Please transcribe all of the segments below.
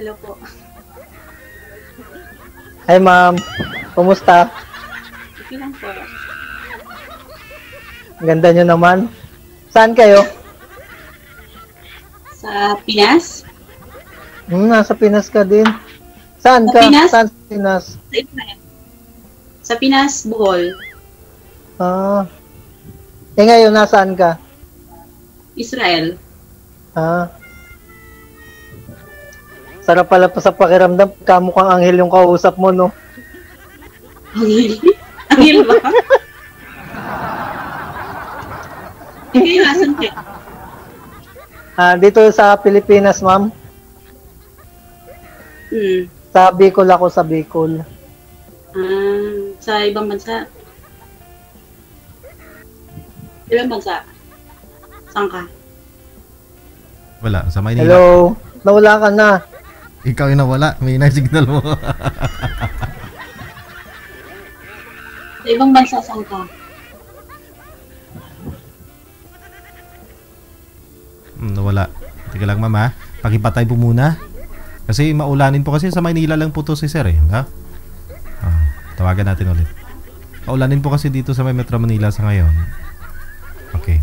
Hello po. Hi ma'am, kumusta? Okay lang po. Ganda nyo naman. Saan kayo? Sa Pinas? Nasa Pinas ka din. Saan Sa ka? Pinas? Saan sa Pinas? Sa Israel. Sa Pinas, Bohol. Ah. Ngayon, nasaan ka? Israel. Ah. Sarap pala pa sa pakiramdam. Kamukhang anghel yung kausap mo, no? Anghel? Anghel ba? Ikaw, asan ka? Dito sa Pilipinas, ma'am. Sa Bicol ako, sa Bicol. Sa ibang bansa? Ibang bansa? Saan ka? Wala, sa Maynila. Hello? Nawala ka na. Ikaw yung nawala, may na-signal mo. Sa ibang bansa, saan ka? Nawala. Teka lang mama, pakipatay po muna. Kasi maulanin po kasi sa Maynila lang po to si sir eh. Ha? Tawagan natin ulit. Maulanin po kasi dito sa may Metro Manila sa ngayon. Okay.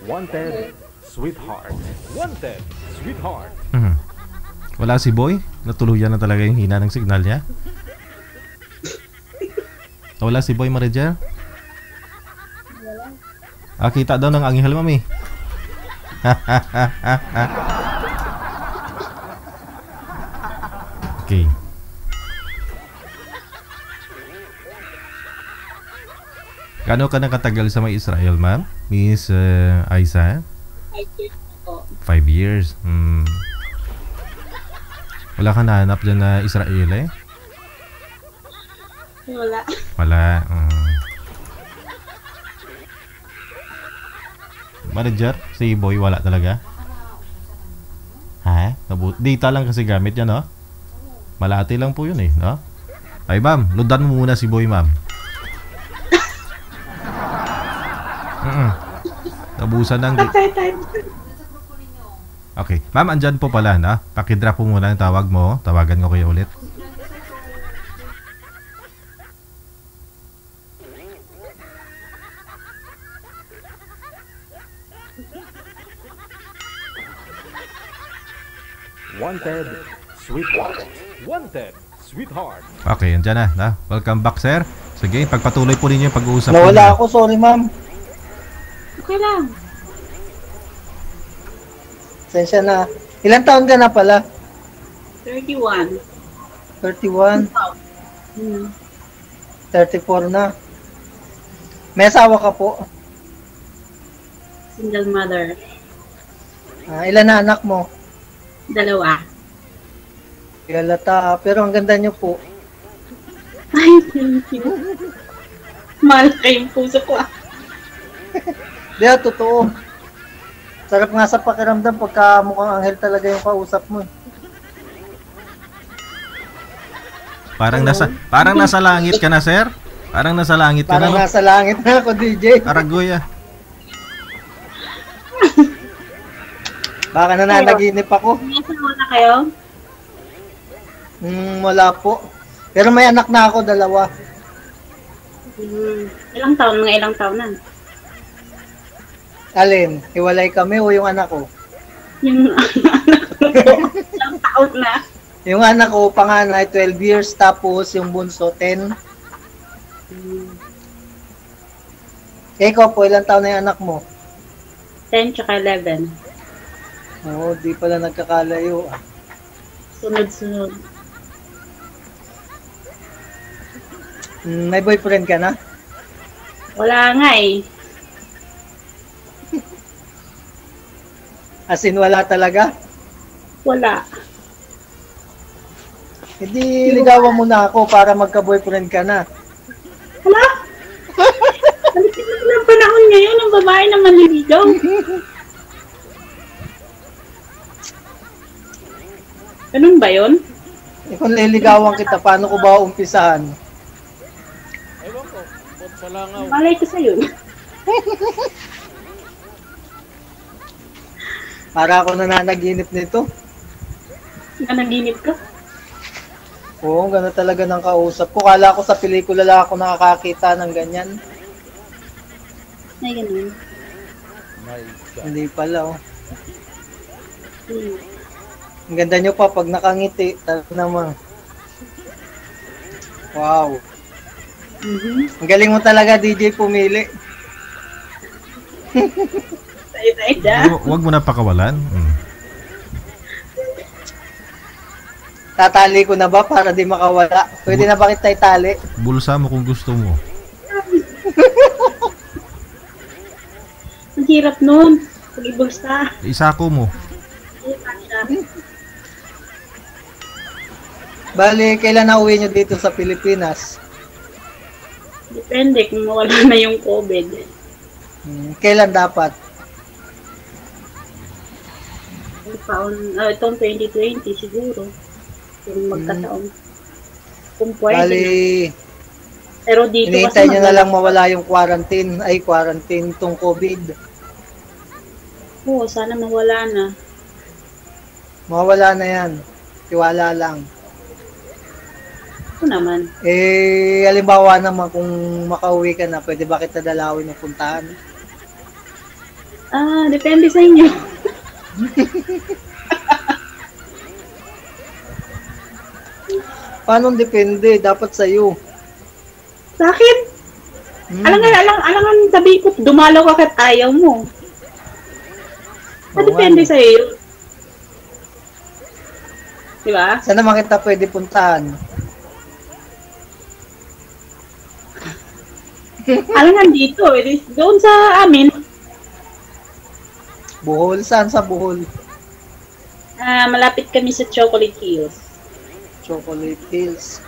Wanted, sweetheart. Wanted, sweetheart. Wala si Boy? Natuluyan na talaga yung hina ng signal niya? Wala si Boy Marijer? Kita daw ng anghel, mami. Okay. Gaano ka nakatagal sa may Israel, ma'am? Miss Aiza? 5 years po. 5 years. Wala ka nahanap dyan na Israel eh? Wala. Wala. Manager, si Boy wala talaga? Ha? Data lang kasi gamit yan, no? Malati lang po yun eh, no? Ay, ma'am, loadan mo muna si Boy, ma'am. Nabusan ng... Okay. Ma'am, andyan po pala, no? Pakidrop po muna ang tawag mo. Tawagan ko kayo ulit. Wanted, sweetheart. Wanted, sweetheart. Okay, andyan na, no? Welcome back, sir. Sige, pagpatuloy po ninyo yung pag-uusap. Nawala ako, sorry ma'am. Okay lang. Sensya na. Ilang taon ka na pala? 31. 31? 34 na. May asawa ka po? Single mother. Ilan na anak mo? 2. Galata, pero ang ganda nyo po. Ay, thank you. Mahal kayong puso ko ah. Di, totoo. Sarap nga sa pakiramdam pagka mukhang anghel talaga yung kausap mo. Parang nasa langit ka na, sir. Parang nasa langit ka Parang na, no? nasa langit na ako, DJ. Aragoy, ah. Baka nananaginip ako. May asawa na kayo? Wala po. Pero may anak na ako, 2. Ilang taon? Mga ilang taon na? Alin? Hiwalay kami o yung anak ko? Yung anak ko po. Ilang taon na? Yung anak ko, panganay, 12 years, tapos yung bunso, 10. Ikaw po, ilang taon na yung anak mo? 10 tsaka 11. Oo, di pala nagkakalayo. Sunod-sunod. May boyfriend ka na? Wala nga eh. As in, wala talaga? Wala. Hindi, ligawan mo na ako para magka-boyfriend ka na. Wala? Ang panahon ngayon, ang babae na manliligaw. Ganun ba yun? Kung liligawan kita, paano ko ba umpisahan? Ewan ko, Malay ko sa'yo. Para ako nananaginip nito. Nanaginip ka? Oo, gano'n talaga ng kausap ko. Kala ko sa pelikula lang ako nakakakita ng ganyan. Ay, ganun. Hindi pala, oh. Hmm. Ang ganda nyo pa pag nakangiti. Talaga naman. Wow. Mhm. Ang galing mo talaga, DJ, pumili. Tayo dyan. Huwag mo na pakawalan. Tatali ko na ba para di makawala? Pwede na ba kita itali? Bulsa mo kung gusto mo. Ang hirap nun. Pag-ibulsa. Isako mo. Bali, kailan na uwi nyo dito sa Pilipinas? Depende kung mawala na yung COVID. Kailan dapat? Itong 2020 siguro. Yung magkataon. Kung pwede. Bali, Pero dito hinihintay nyo na lang mawala yung quarantine. Ay, quarantine tong COVID. Oo, sana mawala na. Mawala na yan. Tiwala lang. Ito naman. Eh, halimbawa naman kung makauwi ka na, pwede ba kita dalawin ng puntahan? Depende sa inyo. Paano depende? Dapat sa'yo. Sa akin? Alangan sabi ko, dumalaw ka kahit ayaw mo. Depende sa iyo. Diba? Saan naman kita pwede puntahan? Alangan dito, doon sa amin. Bohol? Saan sa Bohol? Malapit kami sa Chocolate Hills. Chocolate Hills.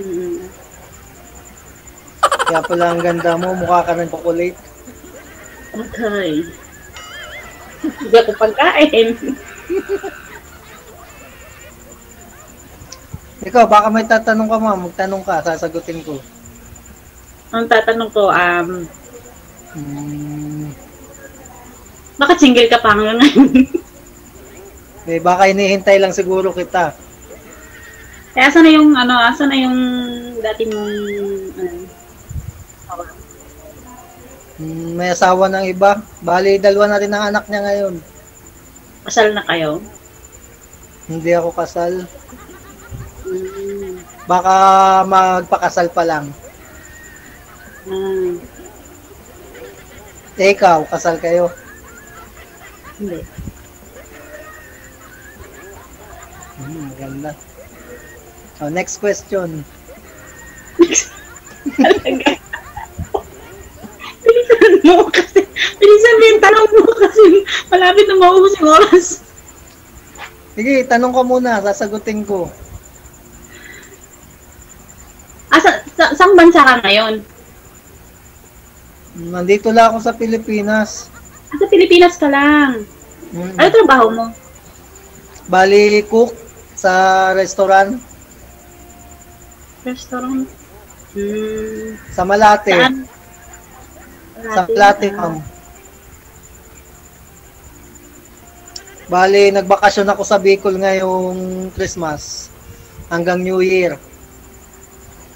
Mm. Kaya pala ang ganda mo, mukha ka ng chocolate. Okay. Hindi ako pagkain. Ikaw, baka may tatanong ka, ma'am. Magtanong ka, sasagutin ko. Ang tatanong ko, bakit single ka pa hanggang ngayon? Eh, baka inihintay lang siguro kita. Asan na yung dati mong, May asawa ng iba. Bali, dalawa na rin ang anak niya ngayon. kasal na kayo? Hindi ako kasal. Mm. Baka magpakasal pa lang. Eh, ikaw, kasal kayo. Hindi. Maganda. Oh, next question. Bilisan mo kasi. Bilisan mo yung tanong mo kasi malapit na maubos yung oras. Sige, tanong ka muna, sasagutin ko. Saan bansa ka ngayon? Nandito lang ako sa Pilipinas. Sa Pilipinas ka lang. Ano trabaho mo? Bali, cook sa restaurant. Restaurant? Sa Malate. Saan? Sa Malate, ma'am. Bali, nagbakasyon ako sa Bicol ngayong Christmas hanggang New Year.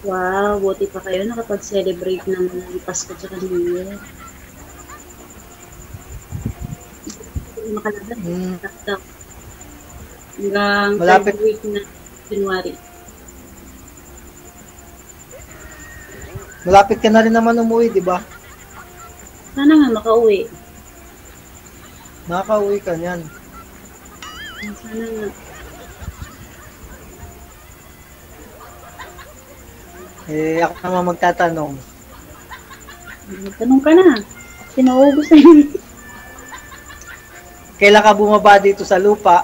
Wow, buti pa kayo nakapag-celebrate ng Pasko at New Year. Makalabas. Tak-tak. Hanggang Malapit. third week na January. Malapit ka na rin naman umuwi, di ba? Sana nga makauwi. Nakaka-uwi ka niyan. Sana nga. Eh, ako naman magtatanong. Tanong ka na. Sinuubos na yun. Kailan ka bumaba dito sa lupa?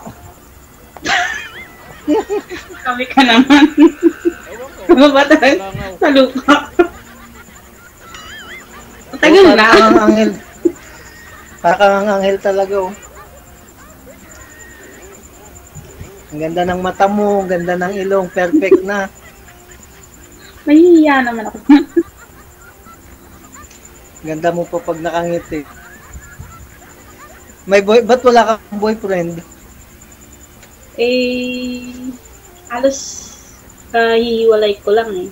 Kami ka naman. Bumaba tayo sa lupa. Tagal na. Para kang anghel. Para kang anghel talaga, oh. Ang ganda ng mata mo, ang ganda ng ilong, perfect na. Mahihiya naman ako. Ganda mo pa pag nakangiti. Ba't wala kang boyfriend? Halos kahihiwalay ko lang eh.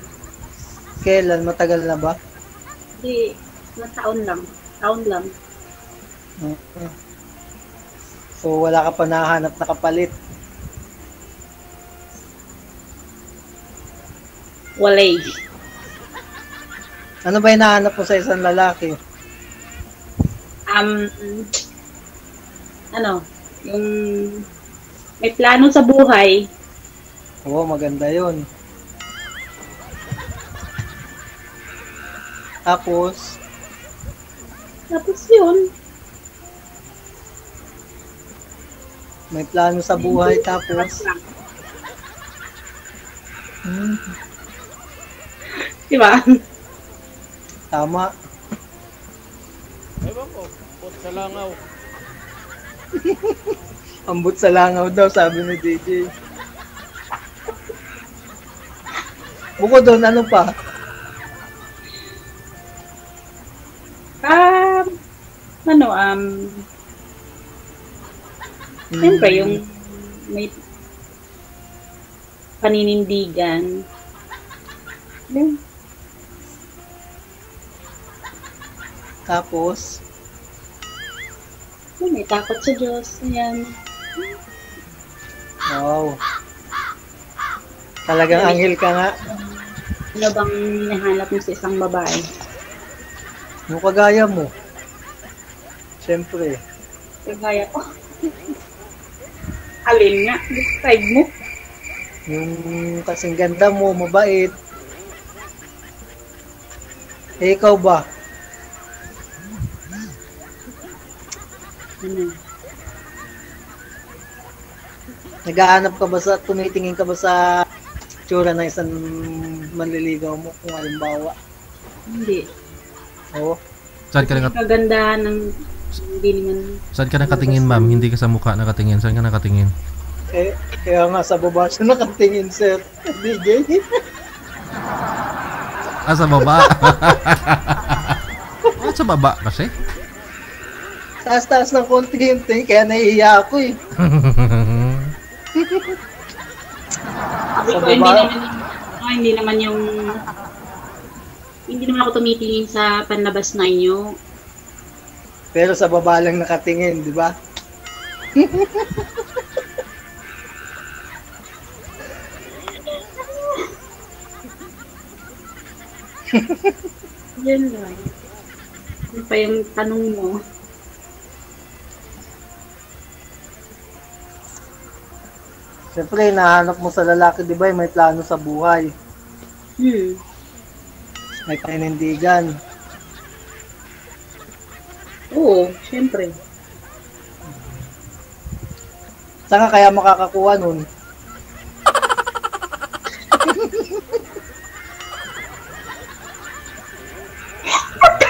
Kailan? Matagal na ba? Hindi, na taon lang. Taon lang. So, wala ka pa nahanap na kapalit. Walay. Ano ba yung nahanap mo sa isang lalaki? Yung may plano sa buhay. Oo, maganda yun. Tapos yun. may plano sa buhay, tapos Diba? tama. Ewan ko, pot sa langaw. Ambot sa langaw daw, sabi ni DJ. Bukod doon, ano pa? Siyempre, yung may paninindigan. Yun. Tapos, May takot sa Diyos. Ayan. wow. Talagang anghel ka nga. Ano bang hinahanap mo sa isang babae? Yung kagaya mo. Siyempre. Kagaya ko. Alin nga? Describe mo? Yung kasing ganda mo, mabait. Ikaw ba? Ano? Naghahanap ka ba sa, tumitingin ka ba sa tsura ng isang manliligaw mo kung halimbawa? Hindi. Oo. Saan ka Kagandahan ng hindi naman. Saan ka nakatingin, ma'am? Hindi ka sa mukha nakatingin. Saan ka nakatingin? Kaya nga sa baba siya nakatingin, sir. DJ. Sa baba. Sa baba kasi? Taas-taas ng konti yung tingin, kaya nahihiya ako eh. Sabi ko, hindi naman ako tumitingin sa panlabas na inyo. Pero sa baba lang nakatingin, di ba? Yan lang. Ano pa yung tanong mo? Siyempre, nahanap mo sa lalaki, di ba? May plano sa buhay. May paninindigan. Oo, syempre. Saan ka kaya makakakuha nun?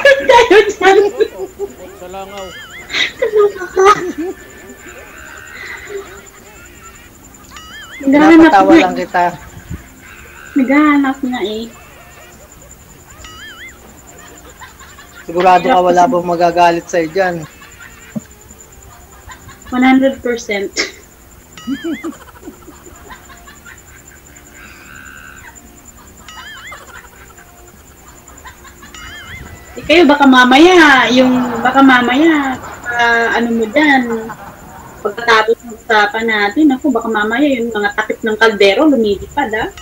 Tayo dyan! Pot sa langaw. Napatawa lang kita. Naghahanap nga eh. Sigurado ka wala bang magagalit sa'yo dyan. 100%. Kayo baka mamaya, ano mo dyan, pagkatapos ng usapan natin, baka mamaya yung mga takip ng kaldero lumilipad, ha?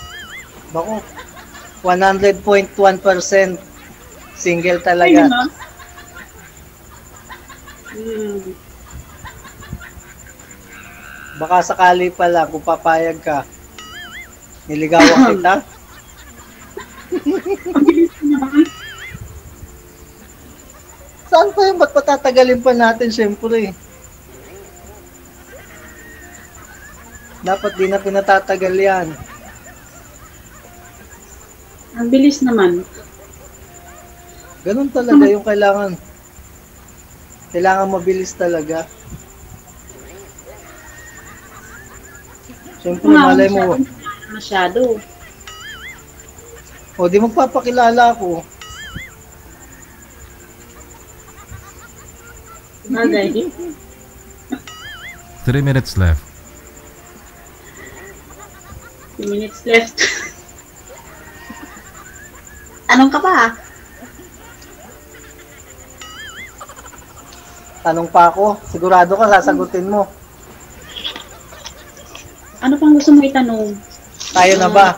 Bako, 100.1% single Ayun, talaga. no? Baka sakali pa lang kung papayag ka. Niligawan kita. Ang bilis naman. Saan pa yun? Ba't patatagalin pa natin, syempre? Dapat di na pinatatagal yan. Ang bilis naman. Ganun talaga yung kailangan. Kailangan mabilis talaga. Siyempre, malay mo. Masyado. O, di magpapakilala ako. Bagay. 3 minutes left. 2 minutes left. Anong ka pa? Tanong pa ako. Sigurado ka sasagutin mo. Ano pang gusto mo itanong? Tayo na ba?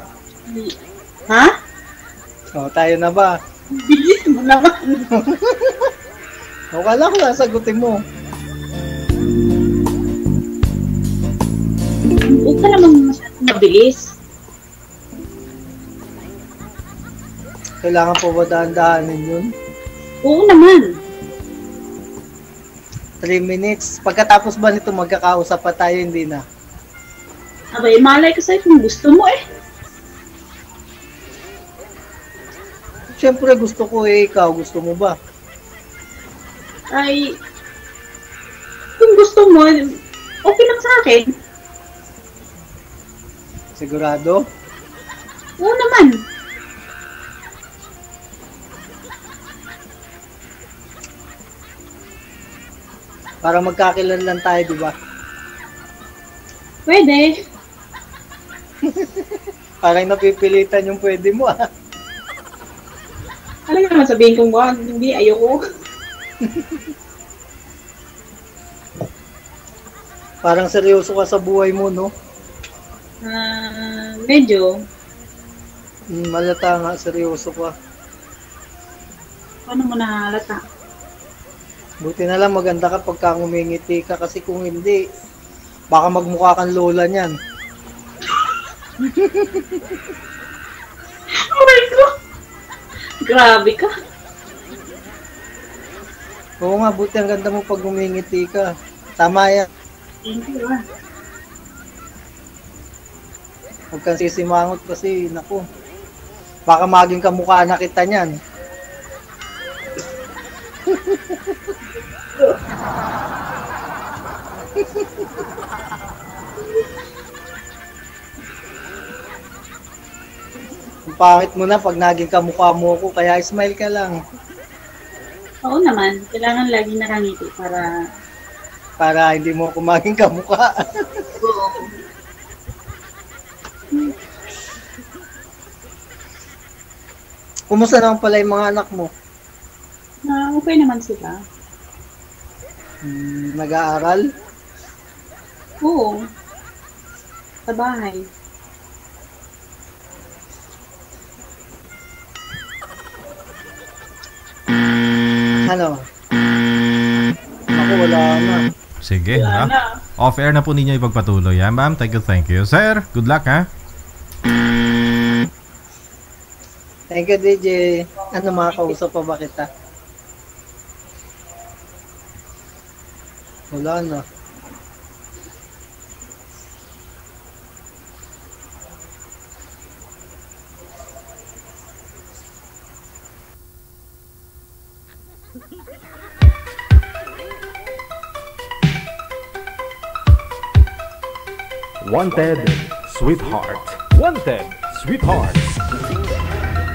Ha? O, tayo na ba? Bilis mo naman. O, kala ko sasagutin mo. Huwag ka naman masyadong mabilis. Kailangan pa ba dahan-dahanin yun? Oo naman. 3 minutes. Pagkatapos ba nito magkakausap pa tayo, hindi na? Abay, malay ko sa'yo kung gusto mo eh. Siyempre gusto ko eh, ikaw. Gusto mo ba? Ay, kung gusto mo, okay lang sa akin. Sigurado? Oo naman. Para magkakilanlan tayo, di ba? Pwede. Parang napipilitan yung pwede mo ah. Alam naman sabihin kong wag, hindi, ayoko. Parang seryoso ka sa buhay mo, no? Medyo. Malata nga, seryoso ka. Paano mo nahalata? Buti na lang maganda ka pagka ngumingiti ka kasi kung hindi, baka magmukha kang lola niyan. Oh my God! Grabe ka. Oo nga, buti ang ganda mo pag ngumingiti ka. Tama yan. Thank you ah. Huwag kang sisimangot kasi, naku, baka maging kamukha na kita niyan. Ang pangit mo na pag naging kamukha mo ko, kaya smile ka lang. Oo naman, kailangan lagi nakangiti para Para hindi mo ako maging kamukha. Kumusta naman pala yung mga anak mo? okay naman sila. Nag-aaral? Oo. Sa bahay. Ano? Ako, wala na. Sige, Wala ha? na. Off-air na po ninyo ipagpatuloy, ha, ma'am? Thank you. Sir, good luck, ha? Thank you, DJ. Ano, makakausap pa ba kita? Wala na. Wanted, sweetheart. Wanted, sweetheart.